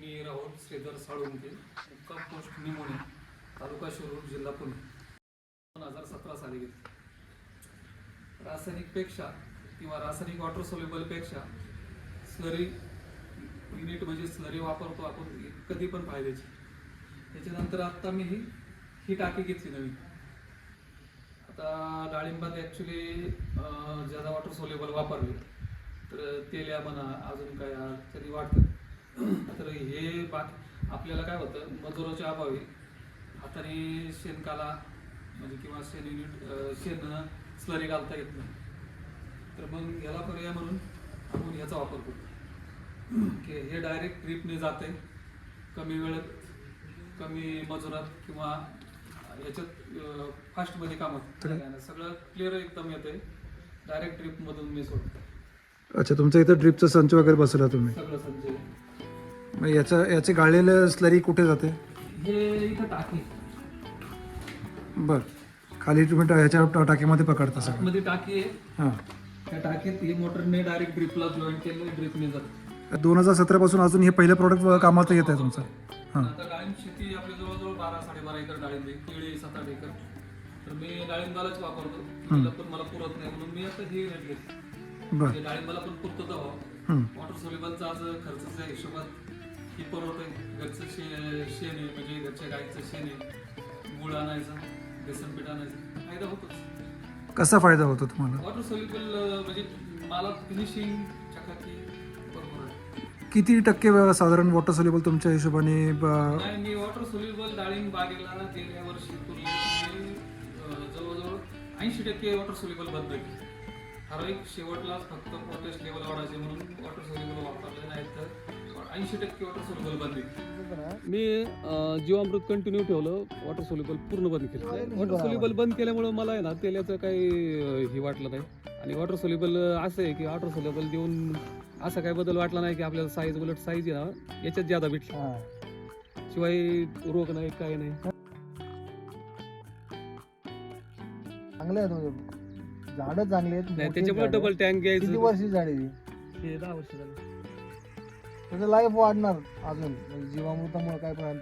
मी राहुल श्रीधर साळुंके, मुक्काम पोस्ट निमोणे, तालुका शिरूर, जिल्हा पुणे. 2017 साली घेतली. रासायनिकपेक्षा किंवा रासायनिक वॉटर सोल्युबलपेक्षा स्लरी युनिट म्हणजे स्लरी वापरतो आपण कधी पण फायद्याची. त्याच्यानंतर आता मी ही टाकी घेतली नवीन. आता डाळिंबात ॲक्च्युली ज्यादा वॉटर सोल्युबल वापरले तर तेल्या म्हणा अजून काय तरी वाटतं. तर हे आपल्याला काय होतं, मजुराच्या अभावी हाताने शेणकाला म्हणजे किंवा शेण युनिट शेण स्लरी घालता येत नाही. तर मग ह्याला पर्याय म्हणून आपण ह्याचा वापर करतो की हे डायरेक्ट ड्रिपने जाते, कमी वेळेत कमी मजुरात किंवा ह्याच्यात फास्टमध्ये कामात सगळं क्लिअर एकदम येते. डायरेक्ट ड्रिपमधून मी सोडतो. अच्छा, तुमचं इथं ड्रिपचं संच वगैरे बसवला तुम्ही? सगळं संच. मग याचे गाळलेलं स्लरी कुठे जाते? हे इथं टाकी. बर, खाली तुम्ही ह्याच्या टाकीमध्ये पकडता सगळं? मध्ये टाकी आहे. हां, त्या टाकीत हे मोटरने डायरेक्ट ड्रिपला जॉईन केलं, ड्रिपने जातं. 2017 पासून अजून हे पहिलं प्रोडक्ट कामात येत आहे तुमचं? हां. आता डाळिंब शेती आपली जवळजवळ 12-12.5 एकर डाळिंब आहे, केळी 7-8 एकर. तर मी डाळिंबालाच वापरतो. केळीला पण मला पुरत नाही म्हणून मी आता हे नेट घेतली. बरं. डाळिंबाला पण पुरतं हवं. वॉटर सोल्युबलचा आज खर्चाच्या हिशोबात ही परवडत. घरचं शेण आहे म्हणजे घरच्या गाईचं शेण आहे, गुळ आणायचा, बेसन पीठ आणायचं, फायदा होतोच. कसा फायदा होतो तुम्हाला? वॉटर सोल्युबल म्हणजे मला फिनिशिंग चकाकी बरोबर आहे. किती टक्के साधारण वॉटर सोल्युबल तुमच्या हिशोबाने? नाही, मी वॉटर सोल्युबल डाळिंब बागेला गेल्या वर्षी जवळजवळ 80% वॉटर सोल्युबल बंद केली. ठराविक शेवटला फक्त पोटॅश लेवल वाढायचे म्हणून वॉटर सोल्युबल वापरले नाही, तर 80% वॉटर सोल्युबल बंद केली. मी जीवामृत कंटिन्यू ठेवलं, वॉटर सोल्युबल पूर्ण बंद केलं. वॉटर सोल्युबल बंद केल्यामुळे मला आहे ना तेलाचं काही हे वाटलं नाही. आणि वॉटर सोल्युबल असं आहे की वॉटर सोल्युबल देऊन असा काही बदल वाटला नाही की आपल्याला साईज, उलट साईज आहे ना याच्यात ज्यादा भेटली, शिवाय रोग नाही काही नाही. चांगले आहेत, झाडं चांगली आहेत. नाही, त्याच्यामुळे डबल टँक घ्यायचं. किती वर्षी झाडे? हे 10 वर्ष झाली. त्याचं लाईफ वाढणार अजून, म्हणजे जीवामृतामुळे काय पण